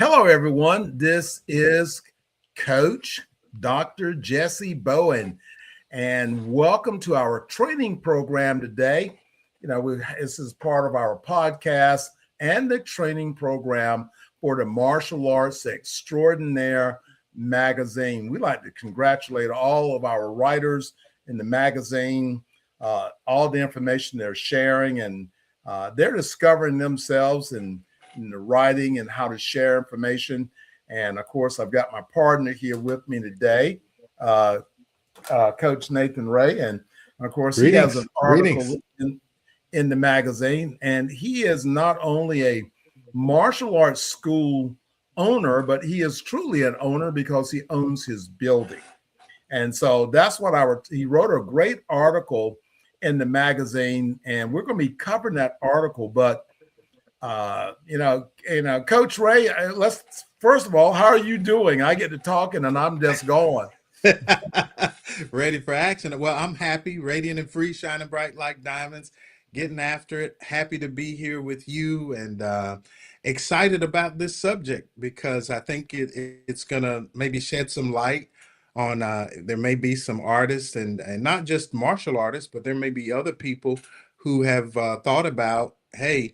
Hello, everyone. This is Coach Dr. Jessie Bowen, and welcome to our training program today. This is part of our podcast and the training program for the Martial Arts Extraordinaire magazine. We like to congratulate all of our writers in the magazine, all the information they're sharing, and they're discovering themselves in the writing and how to share information. And of course, I've got my partner here with me today, Coach Nathan Ray. And of course, he has an article in the magazine. And he is not only a martial arts school owner, but he is truly an owner because he owns his building. And so that's what he wrote a great article in the magazine. And we're going to be covering that article. But Coach Ray, let's first of all, how are you doing? I get to talking and I'm just going. Ready for action. Well, I'm happy, radiant and free, shining bright like diamonds, getting after it. Happy to be here with you and excited about this subject because I think it's going to maybe shed some light on there may be some artists and not just martial artists, but there may be other people who have thought about, hey,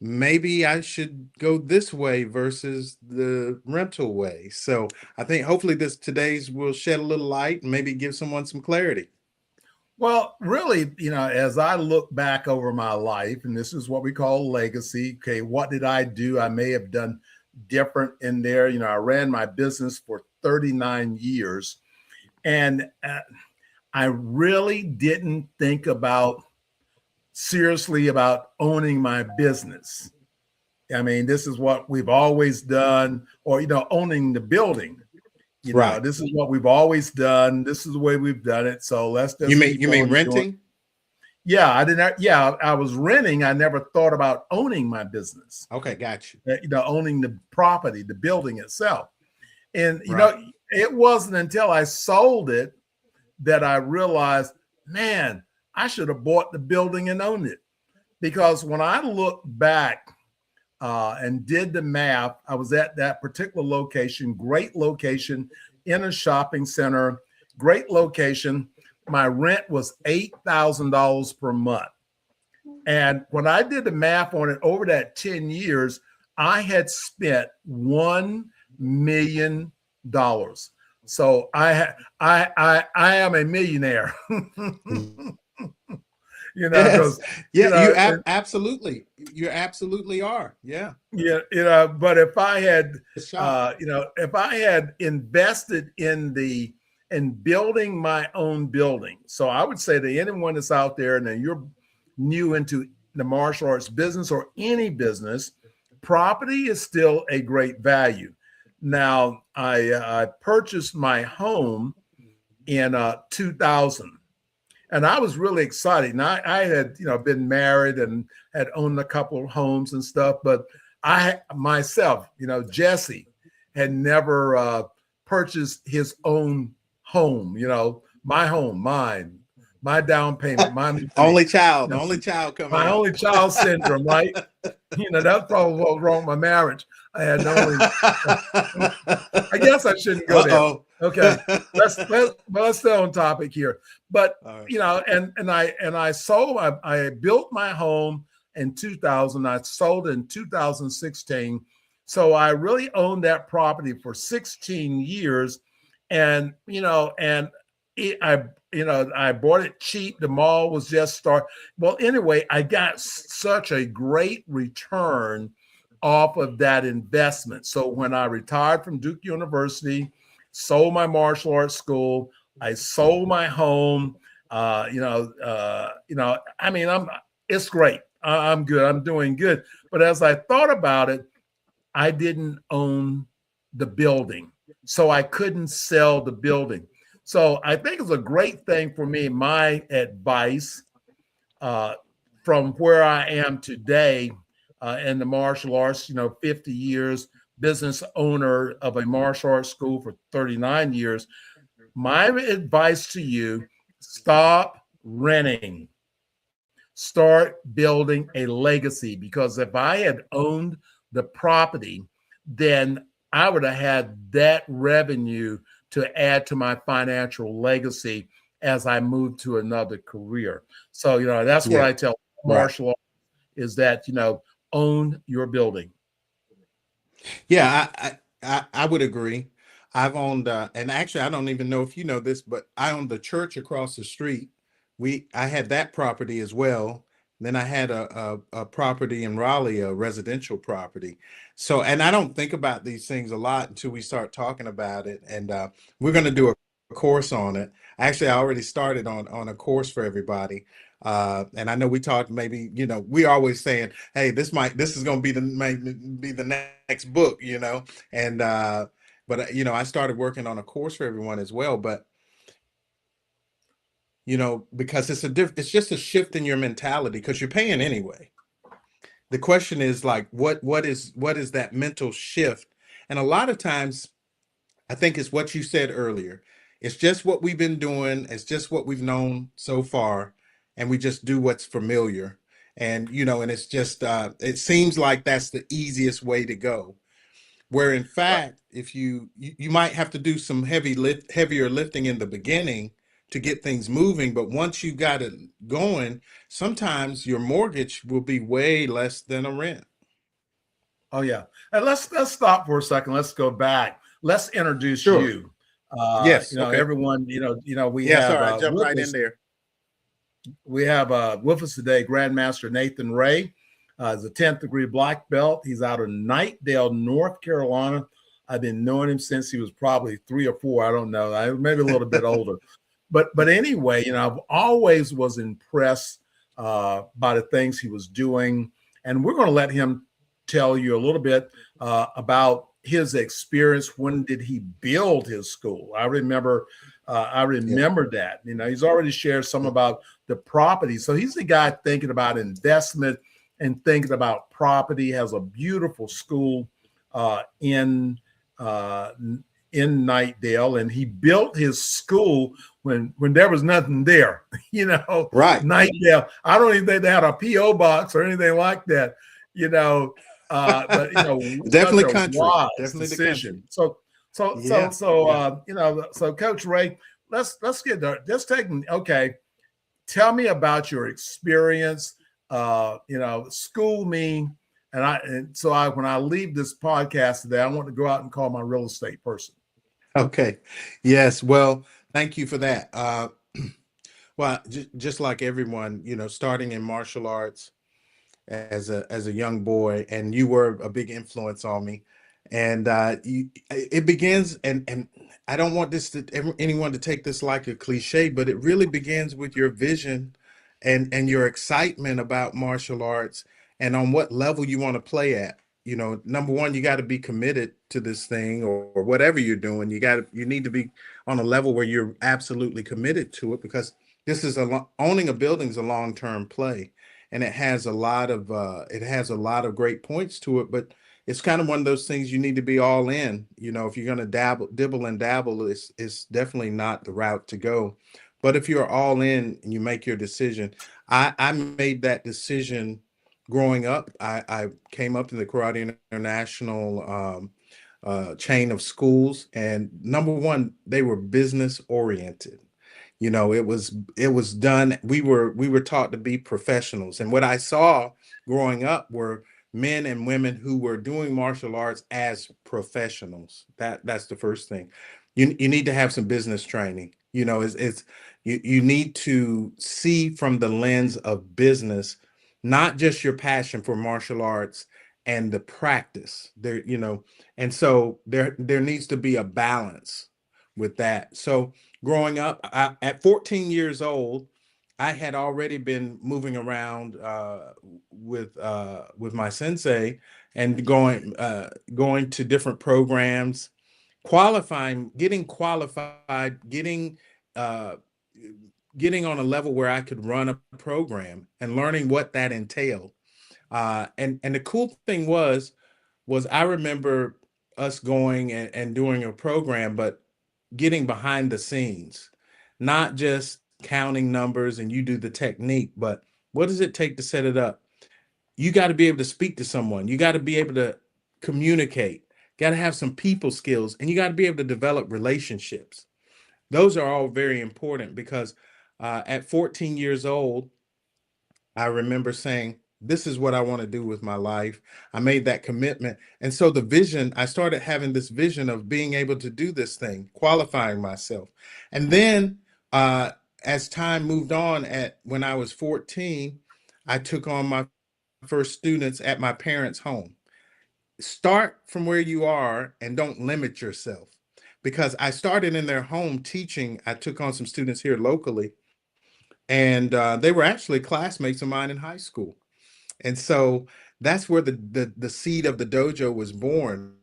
maybe I should go this way versus the rental way. So I think hopefully today's will shed a little light and maybe give someone some clarity. Well, really, as I look back over my life, and this is what we call legacy. Okay, what did I do? I may have done different in there. I ran my business for 39 years, and I really didn't think seriously about owning my business. I mean, this is what we've always done, or owning the building. Right. This is what we've always done. This is the way we've done it. So let's just. You mean renting? Yeah, I didn't. Yeah, I was renting. I never thought about owning my business. Okay, got you. Owning the property, the building itself, and it wasn't until I sold it that I realized, man, I should have bought the building and owned it. Because when I look back and did the math, I was at that particular location, great location in a shopping center, great location. My rent was $8,000 per month. And when I did the math on it over that 10 years, I had spent $1 million. So I am a millionaire. Yes. You absolutely are. Yeah. But if I had, if I had invested in building my own building, so I would say to anyone that's out there and you're new into the martial arts business or any business, property is still a great value. Now, I purchased my home in 2000. And I was really excited. And I had, been married and had owned a couple of homes and stuff. But I myself, Jesse had never purchased his own home, my home, my down payment, my only child coming my out. only child syndrome, right? That's probably what was wrong with my marriage. I had only, I guess I shouldn't go there. Okay, let's stay on topic here. But right. I built my home in 2000. I sold in 2016. So I really owned that property for 16 years, and I bought it cheap. The mall was just starting. Well, anyway, I got such a great return off of that investment. So when I retired from Duke University, sold my martial arts school, I sold my home. It's great. I'm good. I'm doing good. But as I thought about it, I didn't own the building, so I couldn't sell the building. So I think it's a great thing for me. My advice from where I am today in the martial arts, 50 years, business owner of a martial arts school for 39 years. My advice to you, stop renting. Start building a legacy, because if I had owned the property, then I would have had that revenue to add to my financial legacy as I move to another career. So, that's what Yeah. I tell Right. martial arts is that, own your building. Yeah, I would agree. I've owned, and actually, I don't even know if you know this, but I owned the church across the street. I had that property as well. Then I had a property in Raleigh, a residential property. So, and I don't think about these things a lot until we start talking about it. And we're going to do a course on it. Actually, I already started on a course for everybody. And I know we talked maybe, we always saying, hey, this is going to be the next book, and but I started working on a course for everyone as well. But because it's just a shift in your mentality because you're paying anyway. The question is like, what is that mental shift? And a lot of times, I think it's what you said earlier. It's just what we've been doing. It's just what we've known so far, and we just do what's familiar. And and it's just it seems like that's the easiest way to go. Where in fact, if you might have to do some heavier lifting in the beginning to get things moving, but once you got it going, sometimes your mortgage will be way less than a rent. Oh yeah. And let's stop for a second. Let's go back. Let's introduce Sure. you. Yes. Okay. Everyone, we Yeah. have Sorry, I jumped with right in us there. with us today Grandmaster Nathan Ray. He's a 10th degree black belt. He's out of Knightdale, North Carolina. I've been knowing him since he was probably 3 or 4. I don't know. Maybe a little bit older. But anyway, I've always was impressed by the things he was doing. And we're going to let him tell you a little bit about his experience. When did he build his school? I remember that. He's already shared some about the property. So he's the guy thinking about investment and thinking about property. Has a beautiful school in Knightdale, and he built his school when there was nothing there. Right. Knightdale. I don't even think they had a PO box or anything like that. But such Definitely a country. wise Definitely the country. decision. So Yeah. Yeah. so Coach Ray, let's get there. Just take okay. Tell me about your experience. School me, and so when I leave this podcast today, I want to go out and call my real estate person. Okay. Yes. Well, thank you for that. Well, just like everyone, starting in martial arts as a young boy, and you were a big influence on me. And it begins, and I don't want anyone to take this like a cliche, but it really begins with your vision and your excitement about martial arts and on what level you want to play at. Number one, you got to be committed to this thing, or whatever you're doing. You need to be on a level where you're absolutely committed to it, because this is owning a building is a long-term play, and it has a lot of great points to it, but it's kind of one of those things you need to be all in. If you're going to dibble and dabble, it's definitely not the route to go. But if you're all in and you make your decision, I made that decision growing up. I came up in the Karate International chain of schools, and number one, they were business oriented. It was done. We were taught to be professionals, and what I saw growing up were men and women who were doing martial arts as professionals. That's the first thing. You need to have some business training. It's you need to see from the lens of business, not just your passion for martial arts and the practice there. And so there needs to be a balance with that. So growing up, at 14 years old, I had already been moving around with my sensei, and going to different programs, getting qualified, uh, getting on a level where I could run a program and learning what that entailed. And the cool thing was I remember us going and doing a program, but getting behind the scenes, not just counting numbers and you do the technique, but what does it take to set it up? You got to be able to speak to someone. You got to be able to communicate. got to have some people skills, and you got to be able to develop relationships. Those are all very important because at 14 years old, I remember saying, this is what I want to do with my life. I made that commitment. And so the vision, I started having this vision of being able to do this thing, qualifying myself. And then uh, as time moved on, at when I was 14, I took on my first students at my parents' home. Start from where you are and don't limit yourself. Because I started in their home teaching. I took on some students here locally, and they were actually classmates of mine in high school. And so that's where the seed of the dojo was born.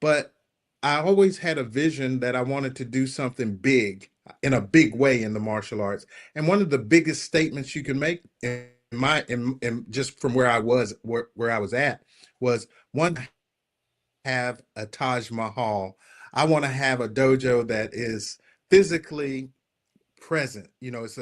But I always had a vision that I wanted to do something big in a big way in the martial arts. And one of the biggest statements you can make in just from where I was at was, one, have a Taj Mahal. I want to have a dojo that is physically present. It's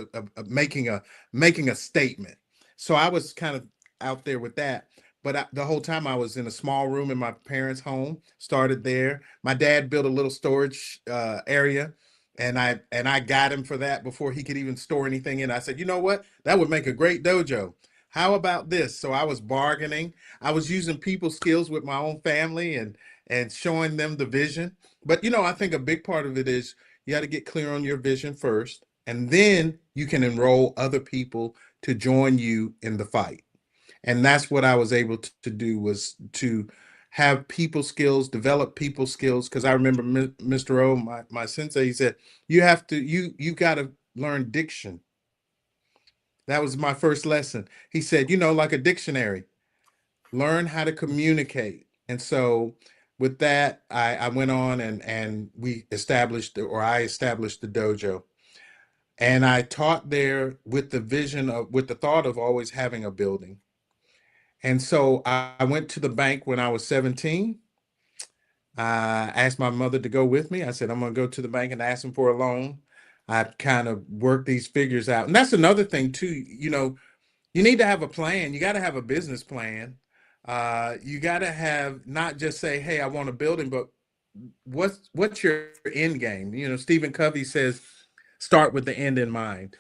making a statement. So I was kind of out there with that. But the whole time I was in a small room in my parents' home. Started there. My dad built a little storage area, and I got him for that before he could even store anything in. I said, you know what? That would make a great dojo. How about this? So I was bargaining. I was using people skills with my own family and showing them the vision. But I think a big part of it is you got to get clear on your vision first, and then you can enroll other people to join you in the fight. And that's what I was able to do, was to have people skills, develop people skills. Because I remember Mr. O, my sensei, he said, you got to learn diction. That was my first lesson. He said, like a dictionary, learn how to communicate. And so with that, I went on, and I established the dojo. And I taught there with the thought of always having a building. And so I went to the bank when I was 17. I asked my mother to go with me. I said, I'm going to go to the bank and ask them for a loan. I kind of worked these figures out. And that's another thing too. You need to have a plan. You got to have a business plan. You got to have, not just say, hey, I want a building, but what's your end game? Stephen Covey says, start with the end in mind.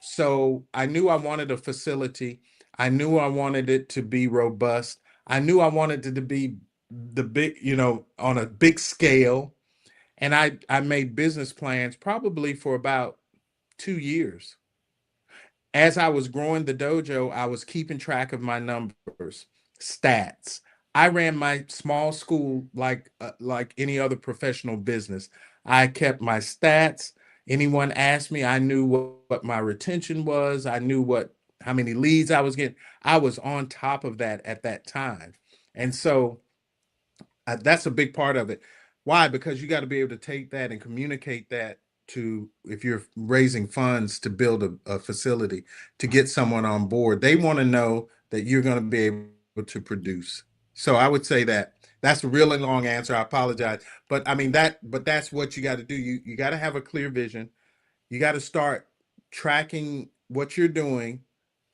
So I knew I wanted a facility. I knew I wanted it to be robust. I knew I wanted it to be the big, on a big scale. And I made business plans probably for about 2 years. As I was growing the dojo, I was keeping track of my numbers, stats. I ran my small school like any other professional business. I kept my stats. Anyone asked me, I knew what my retention was. I knew how many leads I was getting. I was on top of that at that time. And so that's a big part of it. Why? Because you got to be able to take that and communicate that to, if you're raising funds to build a facility, to get someone on board. They want to know that you're going to be able to produce. So I would say that that's a really long answer. I apologize. But I mean but that's what you got to do. You got to have a clear vision. You got to start tracking what you're doing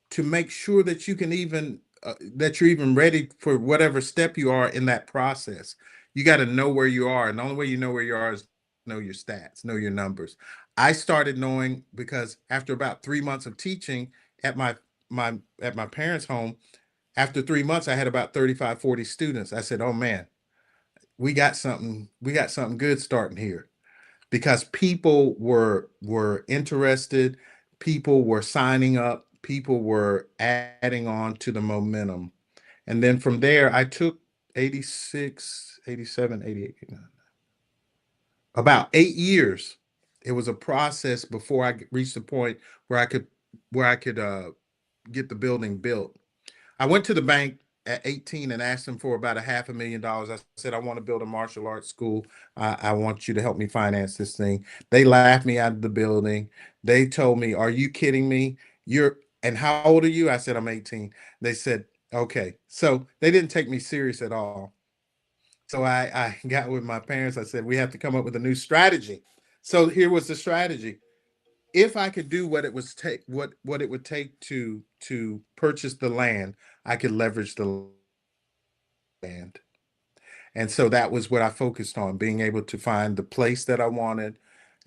to make sure that that you're even ready for whatever step you are in that process. You got to know where you are, and the only way you know where you are is know your stats, know your numbers. I started knowing because after about 3 months of teaching at my parents' home, after 3 months I had about 35, 40 students. I said, oh man, we got something good starting here, because people were interested, people were signing up, people were adding on to the momentum. And then from there, I took 86, 87, 88, about 8 years. It was a process before I reached the point where I could get the building built. I went to the bank at 18 and asked them for about a $500,000. I said, I want to build a martial arts school. I want you to help me finance this thing. They laughed me out of the building. They told me, are you kidding me? And how old are you? I said, I'm 18. They said, okay. So they didn't take me serious at all. So I got with my parents. I said, we have to come up with a new strategy. So here was the strategy. If I could do what it would take to purchase the land, I could leverage the land. And so that was what I focused on, being able to find the place that I wanted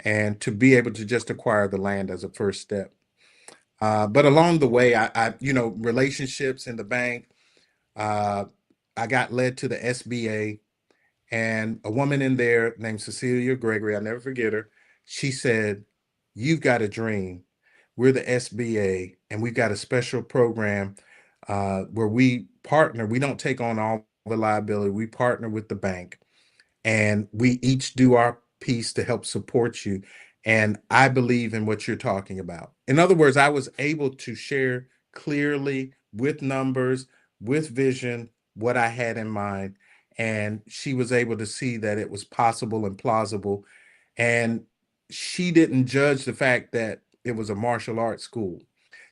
and to be able to just acquire the land as a first step. But along the way, relationships in the bank, uh, I got led to the SBA, and a woman in there named Cecilia Gregory, I'll never forget her. She said, "You've got a dream. We're the SBA, and we've got a special program where we partner. We don't take on all the liability. We partner with the bank, and we each do our piece to help support you. And I believe in what you're talking about." In other words, I was able to share clearly with numbers, with vision, what I had in mind. And she was able to see that it was possible and plausible. And she didn't judge the fact that it was a martial arts school.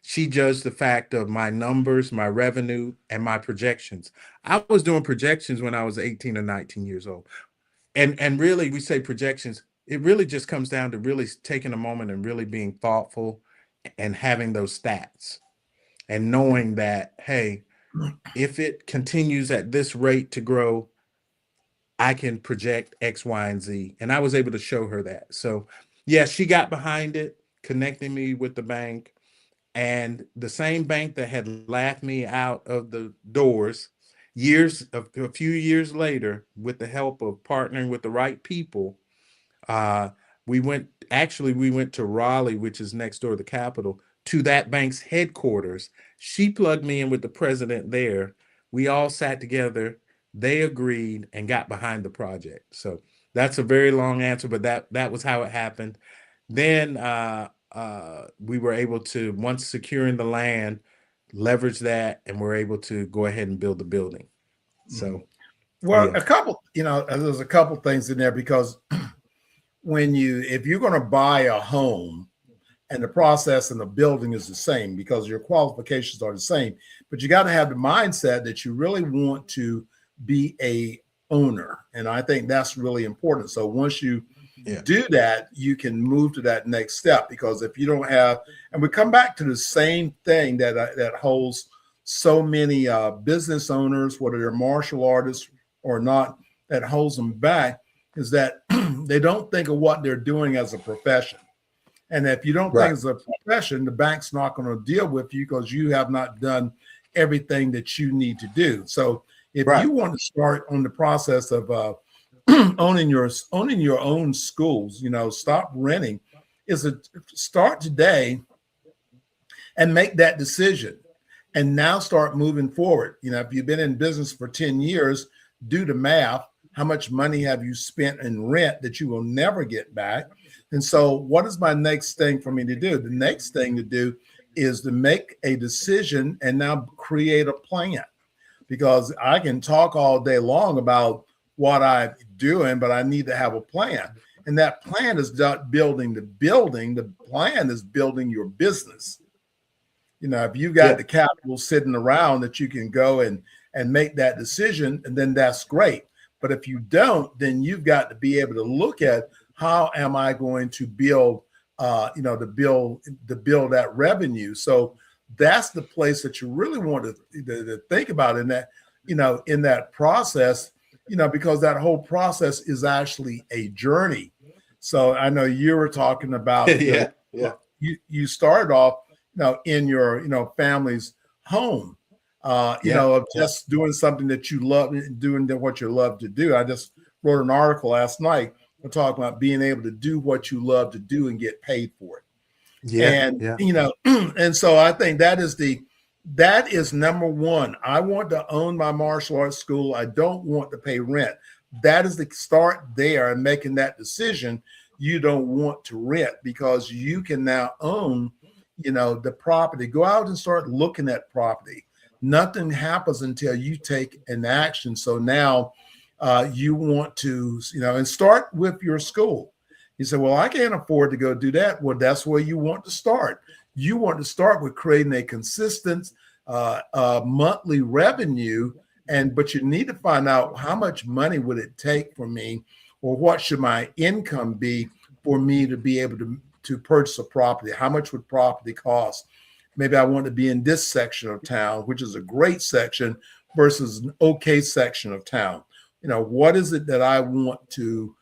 She judged the fact of my numbers, my revenue, and my projections. I was doing projections when I was 18 or 19 years old. And really, we say projections, it really just comes down to really taking a moment and really being thoughtful and having those stats and knowing that, hey, if it continues at this rate to grow, I can project X, Y, and Z. And I was able to show her that. So, yeah, she got behind it, connecting me with the bank. And the same bank that had laughed me out of the doors a few years later, with the help of partnering with the right people, uh, we went to Raleigh, which is next door to the Capitol, to that bank's headquarters. She plugged me in with the president there. We all sat together. They agreed and got behind the project. So that's a very long answer, but that was how it happened. Then we were able to, once securing the land, leverage that, and we're able to go ahead and build the building. So, well, yeah. there's a couple things in there because if you're going to buy a home and the process and the building is the same because your qualifications are the same, but you got to have the mindset that you really want to be a owner. And I think that's really important. So once you do that, you can move to that next step, because if you don't have, and we come back to the same thing that holds so many business owners, whether they're martial artists or not, that holds them back, is that they don't think of what they're doing as a profession. And if you don't think it's a profession, the bank's not going to deal with you because you have not done everything that you need to do. So if you want to start on the process of owning your own schools, stop renting, start today and make that decision, and now start moving forward. If you've been in business for 10 years, do the math. How much money have you spent in rent that you will never get back? And so what is my next thing for me to do? The next thing to do is to make a decision and now create a plan, because I can talk all day long about what I'm doing, but I need to have a plan. And that plan is not building the building. The plan is building your business. If you got the capital sitting around that you can go and make that decision, and then that's great. But if you don't, then you've got to be able to look at, how am I going to build, to build that revenue. So that's the place that you really want to think about in that, in that process, because that whole process is actually a journey. So I know you were talking about, you started off, in your family's home, of just doing something that you love, doing what you love to do. I just wrote an article last night talking about being able to do what you love to do and get paid for it. And so I think that is number one. I want to own my martial arts school. I don't want to pay rent. That is the start there, and making that decision. You don't want to rent, because you can now own, the property. Go out and start looking at property. Nothing happens until you take an action. So now you want to, and start with your school. You say, well, I can't afford to go do that. Well, that's where you want to start. You want to start with creating a consistent monthly revenue, but you need to find out, how much money would it take for me, or what should my income be for me to be able to purchase a property? How much would property cost? Maybe I want to be in this section of town, which is a great section, versus an okay section of town. what is it that I want to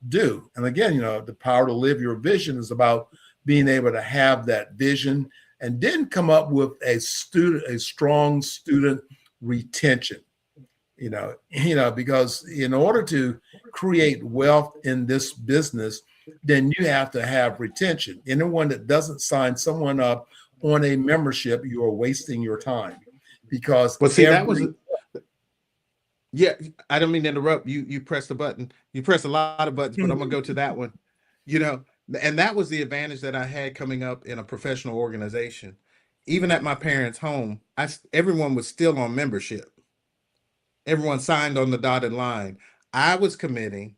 do? And again, the power to live your vision is about being able to have that vision and then come up with a strong student retention. Because in order to create wealth in this business, then you have to have retention. Anyone that doesn't sign someone up on a membership, you are wasting your time, because that was yeah, I don't mean to interrupt. You pressed the button. You pressed a lot of buttons, but I'm gonna go to that one. And that was the advantage that I had coming up in a professional organization. Even at my parents' home, everyone was still on membership. Everyone signed on the dotted line. I was committing.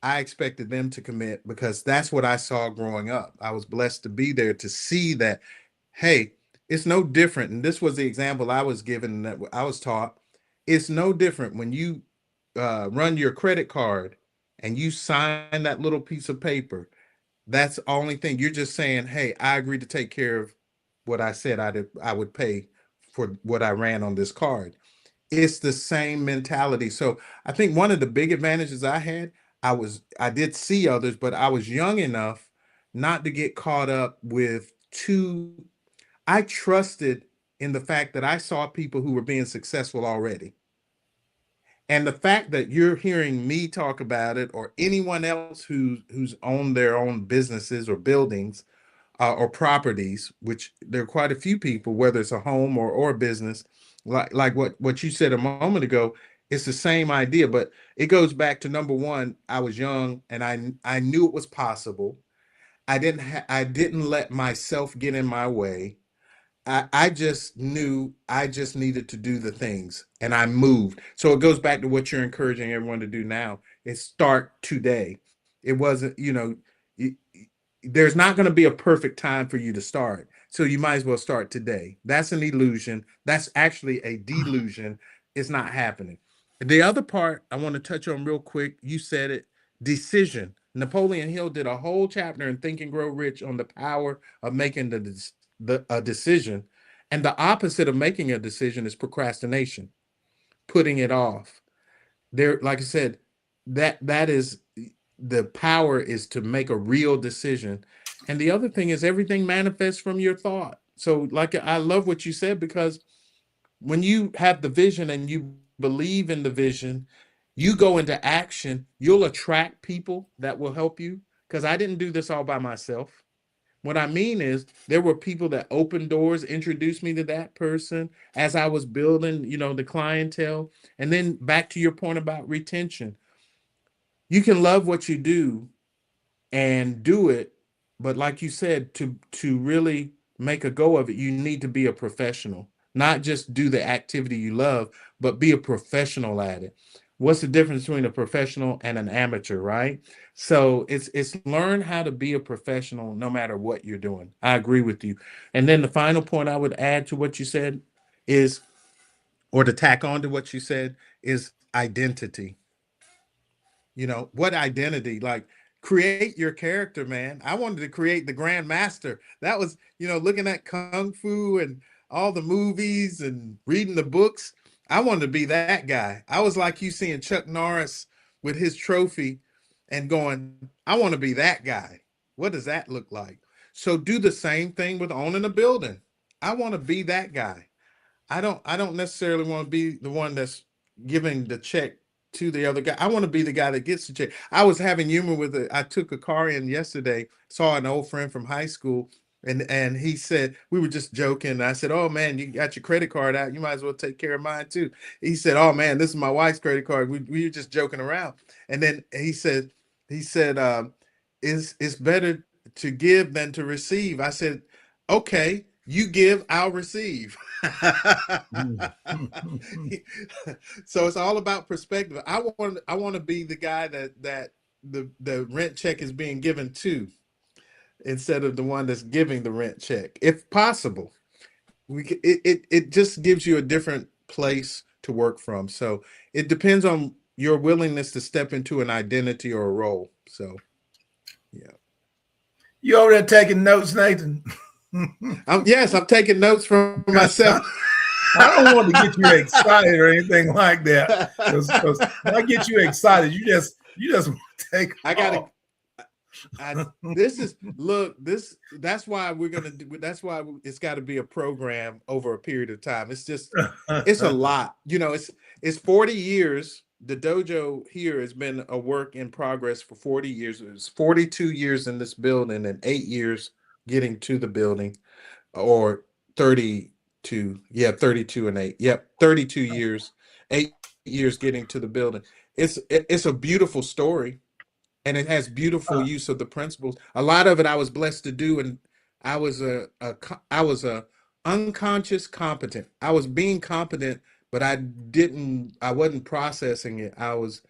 I expected them to commit because that's what I saw growing up. I was blessed to be there to see that, hey, it's no different. And this was the example I was given, that I was taught. It's no different when you run your credit card and you sign that little piece of paper. That's the only thing. You're just saying, hey, I agree to take care of what I said I would pay for what I ran on this card. It's the same mentality. So I think one of the big advantages I had, I did see others, but I was young enough not to get caught up with I trusted in the fact that I saw people who were being successful already. And the fact that you're hearing me talk about it, or anyone else who's owned their own businesses or buildings or properties, which there are quite a few people, whether it's a home or a business, like what you said a moment ago, it's the same idea, but it goes back to number one. I was young and I knew it was possible. I didn't let myself get in my way. I just knew I just needed to do the things, and I moved. So it goes back to what you're encouraging everyone to do now, is start today. It wasn't, there's not going to be a perfect time for you to start. So you might as well start today. That's an illusion. That's actually a delusion. It's not happening. The other part I want to touch on real quick, you said it, decision. Napoleon Hill did a whole chapter in Think and Grow Rich on the power of making a decision. And the opposite of making a decision is procrastination, putting it off. There, like I said, that is the power, is to make a real decision. And the other thing is, everything manifests from your thought. So like, I love what you said, because when you have the vision and you believe in the vision, you go into action, you'll attract people that will help you. Because I didn't do this all by myself. What I mean is, there were people that opened doors, introduced me to that person as I was building, the clientele. And then back to your point about retention. You can love what you do and do it, but like you said, to really make a go of it, you need to be a professional. Not just do the activity you love, but be a professional at it. What's the difference between a professional and an amateur, right? So it's learn how to be a professional no matter what you're doing. I agree with you. And then the final point I would add to what you said is, or to tack on to what you said, is identity. What identity? Like, create your character, man. I wanted to create the Grand Master. That was, looking at Kung Fu and all the movies and reading the books. I wanted to be that guy. I was like you seeing Chuck Norris with his trophy and going, I want to be that guy. What does that look like? So do the same thing with owning a building. I want to be that guy. I don't necessarily want to be the one that's giving the check to the other guy. I want to be the guy that gets the check. I was having humor with it. I took a car in yesterday, saw an old friend from high school, and he said, we were just joking. I said, oh man, you got your credit card out. You might as well take care of mine too. He said, oh man, this is my wife's credit card. We were just joking around. And then he said, it's better to give than to receive. I said, okay, you give, I'll receive. So it's all about perspective. I want to be the guy that the rent check is being given to, instead of the one that's giving the rent check, if possible. It just gives you a different place to work from. So it depends on your willingness to step into an identity or a role. So yeah. You over there taking notes, Nathan? Yes, I'm taking notes from myself. I don't want to get you excited or anything like that. Because when I get you excited, you just want to take I gotta off. That's why we're gonna do, that's why it's got to be a program over a period of time. It's a lot, it's 40 years. The dojo here has been a work in progress for 40 years. It was 42 years in this building and 8 years getting to the building, or 32, yeah, 32 and 8, yep, 32 years, 8 years getting to the building. It's a beautiful story, and it has beautiful use of the principles. A lot of it I was blessed to do, and I was a unconscious competent. I was being competent, but I wasn't processing it. I was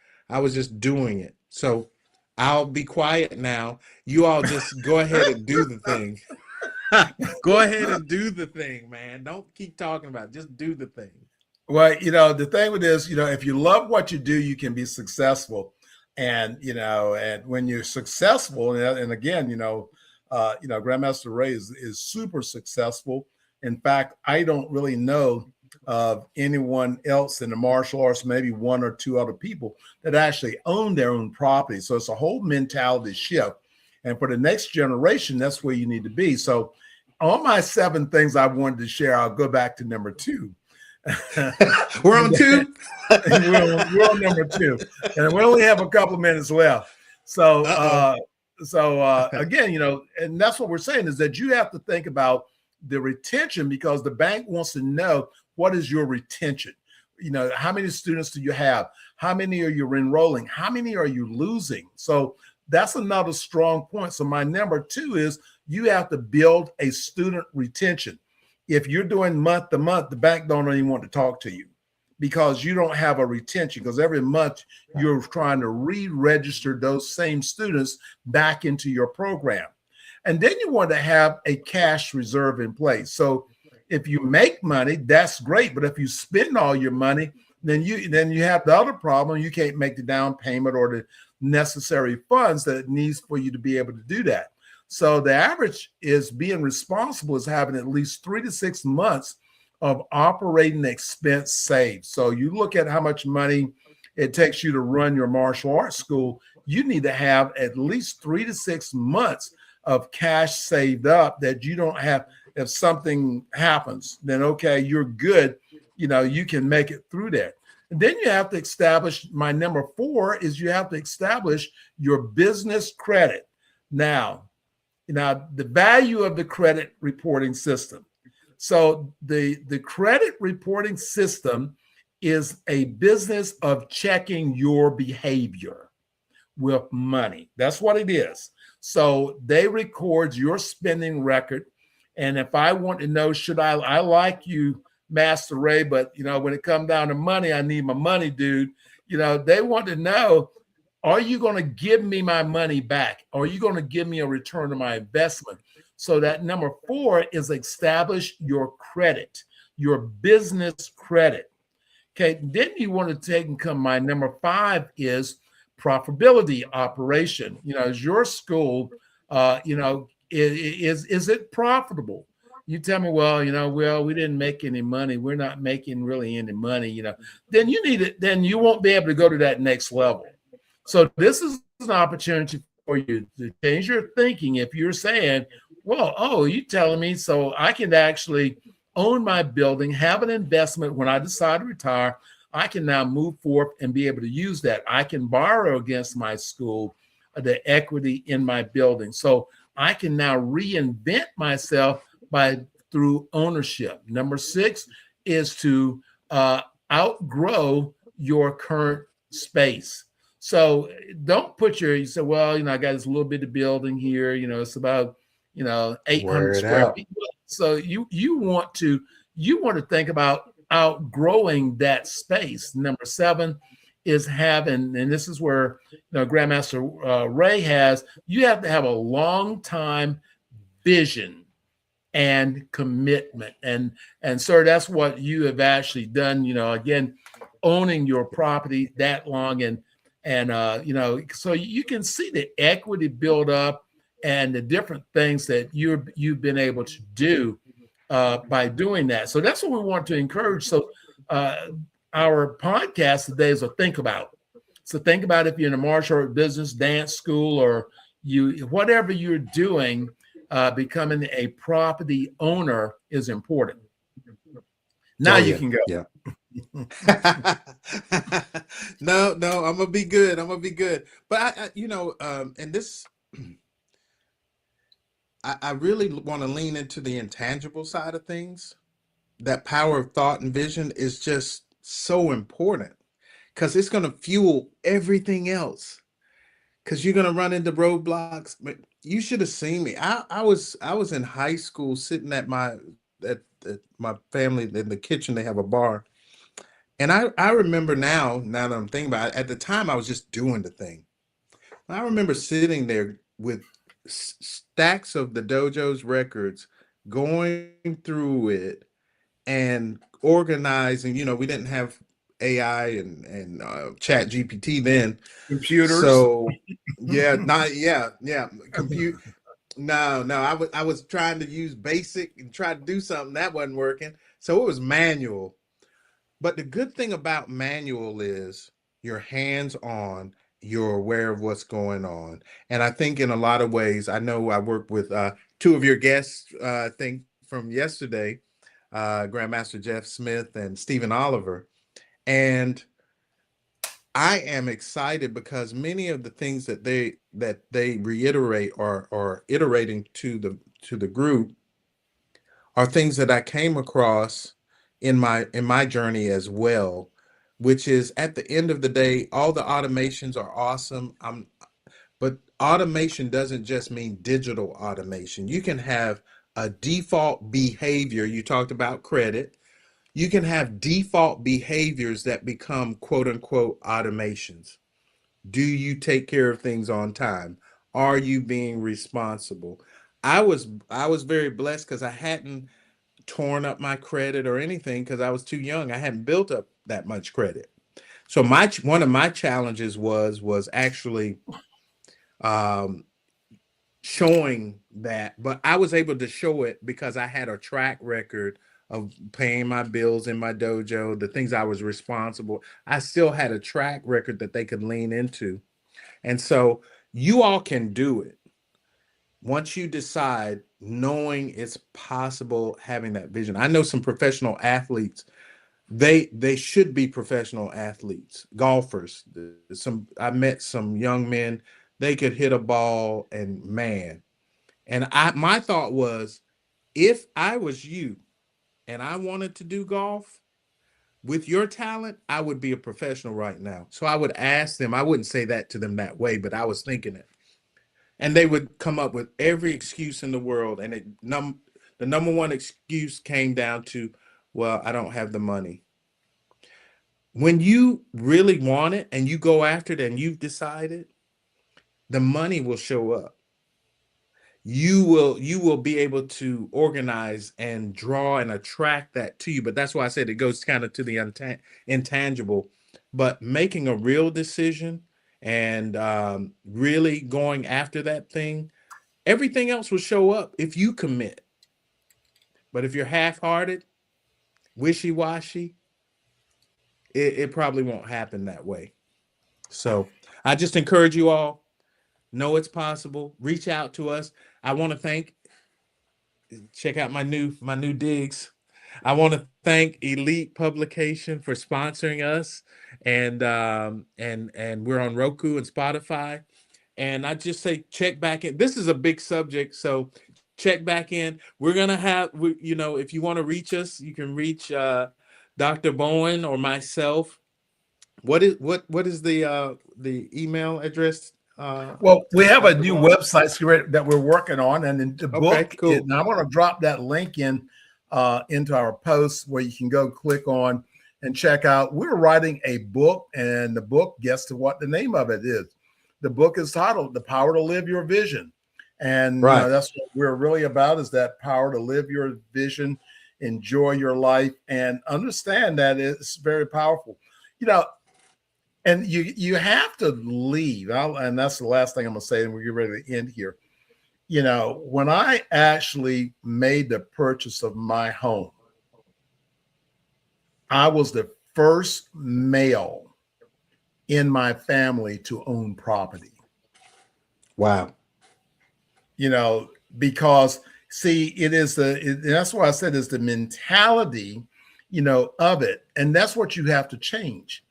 just doing it. So I'll be quiet now. You all just go ahead and do the thing. Go ahead and do the thing, man. Don't keep talking about it. Just do the thing. Well, the thing with this, if you love what you do, you can be successful. And, and when you're successful, and again, Grandmaster Ray is super successful. In fact, I don't really know of anyone else in the martial arts, maybe one or two other people that actually own their own property. So it's a whole mentality shift. And for the next generation, that's where you need to be. So on my 7 things I wanted to share, I'll go back to number 2. We're on 2. we're on number 2, and we only have a couple of minutes left. So, again, and that's what we're saying is that you have to think about the retention, because the bank wants to know what is your retention. How many students do you have? How many are you enrolling? How many are you losing? So that's another strong point. So my number 2 is you have to build a student retention. If you're doing month to month, the bank don't even want to talk to you because you don't have a retention, because every month you're trying to re-register those same students back into your program. And then you want to have a cash reserve in place. So if you make money, that's great. But if you spend all your money, then you have the other problem. You can't make the down payment or the necessary funds that it needs for you to be able to do that. So the average is being responsible is having at least 3 to 6 months of operating expense saved. So you look at how much money it takes you to run your martial arts school. You need to have at least 3 to 6 months of cash saved up that you don't have. If something happens, then okay, you're good. You can make it through that. And then you have to establish, my number 4 is you have to establish your business credit. Now, the value of the credit reporting system. So the credit reporting system is a business of checking your behavior with money. That's what it is. So they record your spending record. And if I want to know, I like you, Master Ray, but when it comes down to money, I need my money, dude. They want to know, are you going to give me my money back? Are you going to give me a return on my investment? So that number 4 is establish your credit, your business credit. Okay. Then you want to take and come. My number 5 is profitability operation. Is your school, is it profitable? You tell me, well, we didn't make any money. We're not making really any money, then you need it. Then you won't be able to go to that next level. So this is an opportunity for you to change your thinking. If you're saying, you telling me so I can actually own my building, have an investment when I decide to retire, I can now move forth and be able to use that. I can borrow against my school the equity in my building. So I can now reinvent myself through ownership. Number 6 is to outgrow your current space. So don't put you say, I got this little bit of building here, it's about, 800 square feet. So you want to think about outgrowing that space. Number 7 is having, and this is where Grandmaster Ray you have to have a long time vision and commitment. And sir, that's what you have actually done, again, owning your property that long. And so you can see the equity build up and the different things that you've been able to do by doing that. So that's what we want to encourage. So our podcast today is a think about. So think about if you're in a martial art business, dance school, or whatever you're doing, becoming a property owner is important. Now you can go. Yeah. No, I'm gonna be good. I'm gonna be good. But and this, I really want to lean into the intangible side of things. That power of thought and vision is just so important because it's gonna fuel everything else. Because you're gonna run into roadblocks. But you should have seen me. I was in high school sitting at my family in the kitchen. They have a bar. And I remember now that I'm thinking about it, at the time I was just doing the thing. I remember sitting there with stacks of the dojo's records, going through it and organizing. We didn't have AI and Chat GPT then. Computers. So compute. No, I was trying to use basic and try to do something that wasn't working. So it was manual. But the good thing about manual is you're hands on, you're aware of what's going on. And I think in a lot of ways, I know I worked with two of your guests, I think from yesterday, Grandmaster Jeff Smith and Stephen Oliver. And I am excited because many of the things that they reiterate or iterating to the group are things that I came across in my journey as well, which is at the end of the day, all the automations are awesome. But automation doesn't just mean digital automation. You can have a default behavior. You talked about credit. You can have default behaviors that become quote unquote automations. Do you take care of things on time? Are you being responsible? I was very blessed because I hadn't torn up my credit or anything because I was too young. I hadn't built up that much credit. So one of my challenges was actually um, showing that, but I was able to show it because I had a track record of paying my bills in my dojo, the things I was responsible. I still had a track record that they could lean into. And so you all can do it once you decide, knowing it's possible, having that vision. I know some professional athletes, they should be professional athletes, golfers. I met some young men, they could hit a ball and man. And my thought was, if I was you and I wanted to do golf with your talent, I would be a professional right now. So I would ask them, I wouldn't say that to them that way, but I was thinking it. And they would come up with every excuse in the world. And the number one excuse came down to, well, I don't have the money. When you really want it and you go after it and you've decided, the money will show up. You will be able to organize and draw and attract that to you. But that's why I said it goes kind of to the intangible. But making a real decision and really going after that thing, everything else will show up if you commit. But if you're half-hearted, wishy-washy, it probably won't happen that way. So I just encourage you all, know it's possible. Reach out to us. I want to check out my new digs. I want to thank Elite Publication for sponsoring us, and we're on Roku and Spotify. And I just say check back in. This is a big subject, so check back in. We're gonna have, if you want to reach us, you can reach Dr. Bowen or myself. What is the email address? Well, we have a new website that we're working on, and in the book, cool. and I want to drop that link into our posts where you can go click on and check out. We're writing a book, and the book, guess what the name of it is. The book is titled "The Power to Live Your Vision," and right. That's what we're really about: is that power to live your vision, enjoy your life, and understand that it's very powerful. And you have to leave, and that's the last thing I'm going to say, and we're getting ready to end here. You know, when I actually made the purchase of my home, I was the first male in my family to own property. Wow. You know, because see, that's why I said it's the mentality, you know, of it. And that's what you have to change.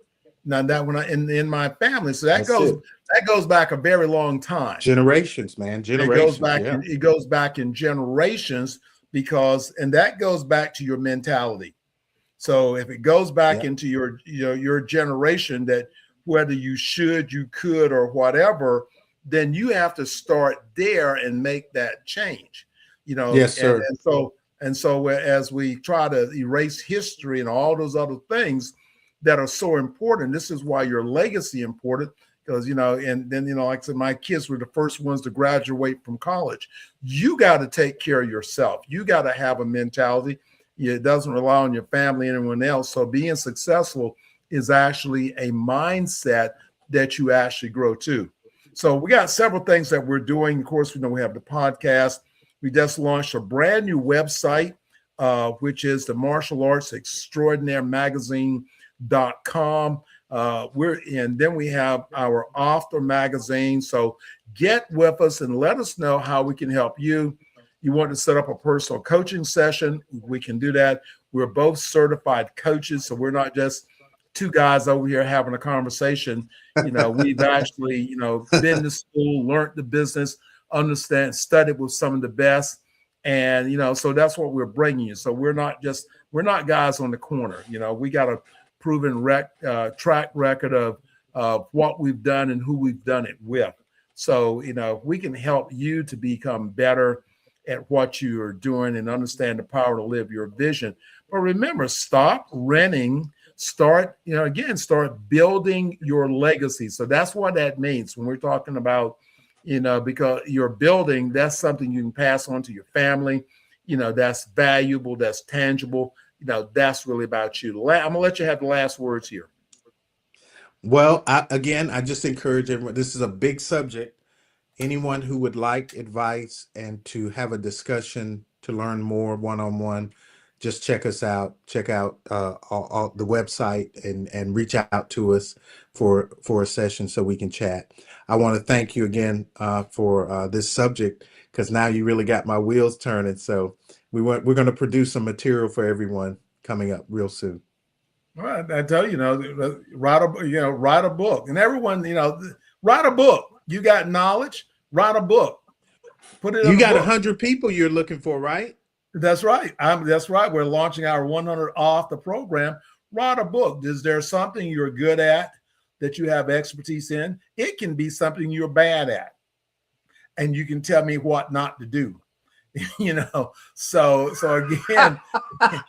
Now that when I in my family, so That's it. that goes back a very long time. Generations, man. Generations. Yeah. It goes back in generations because and that goes back to your mentality. So if it goes back Yeah. into your your generation that whether you should, you could, or whatever, then you have to start there and make that change. You know, Yes, sir. and so as we try to erase history and all those other things that are so important, this is why your legacy important because you know, and then you know, like I said, my kids were the first ones to graduate from college. You got to take care of yourself. You got to have a mentality. It doesn't rely on your family, anyone else. So being successful is actually a mindset that you actually grow to. So we got several things that we're doing. Of course, we know we have the podcast. We just launched a brand new website, which is the Martial Arts Extraordinaire Magazine.com. And then we have our Author magazine. So get with us and let us know how we can help you. You want to set up a personal coaching session, we can do that. We're both certified coaches, so we're not just two guys over here having a conversation. You know, we've actually, you know, been to school, learned the business, understand, studied with some of the best. And, you know, so that's what we're bringing you. So we're not guys on the corner. You know, we got a proven track record of what we've done and who we've done it with. So, you know, we can help you to become better at what you are doing and understand the power to live your vision. But remember, stop renting, start building your legacy. So that's what that means when we're talking about, you know, because you're building, that's something you can pass on to your family. You know, that's valuable, that's tangible. You know, that's really about you. I'm going to let you have the last words here. Well, I just encourage everyone. This is a big subject. Anyone who would like advice and to have a discussion to learn more one-on-one, just check us out. Check out all the website and reach out to us for a session so we can chat. I want to thank you again for this subject because now you really got my wheels turning. So we're going to produce some material for everyone coming up real soon. Well, I tell you, write a book, and everyone, write a book. You got knowledge, write a book. Put it. You got 100 people you're looking for, right? That's right. That's right. We're launching our 100 off the program. Write a book. Is there something you're good at that you have expertise in? It can be something you're bad at, and you can tell me what not to do. So again, but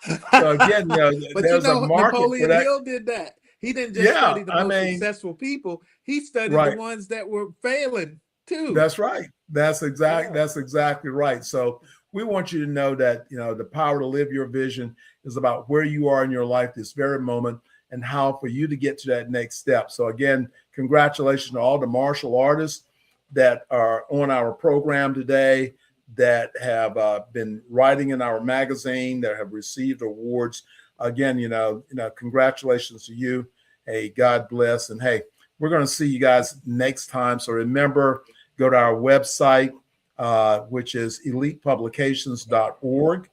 there's a market Napoleon for that. Hill did that. He didn't just study the most successful people. He studied the ones that were failing too. That's right. That's exactly right. So we want you to know that, the power to live your vision is about where you are in your life this very moment and how for you to get to that next step. So again, congratulations to all the martial artists that are on our program today, that have been writing in our magazine, that have received awards. Again, congratulations to you. Hey, God bless. And hey, we're going to see you guys next time. So remember, go to our website, which is elitepublications.org.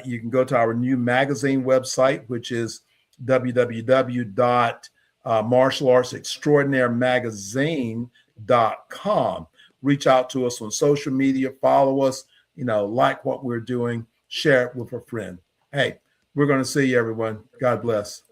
You can go to our new magazine website, which is www.martialartsextraordinairemagazine.com. Reach out to us on social media, follow us, like what we're doing, share it with a friend. Hey, we're going to see you, everyone. God bless.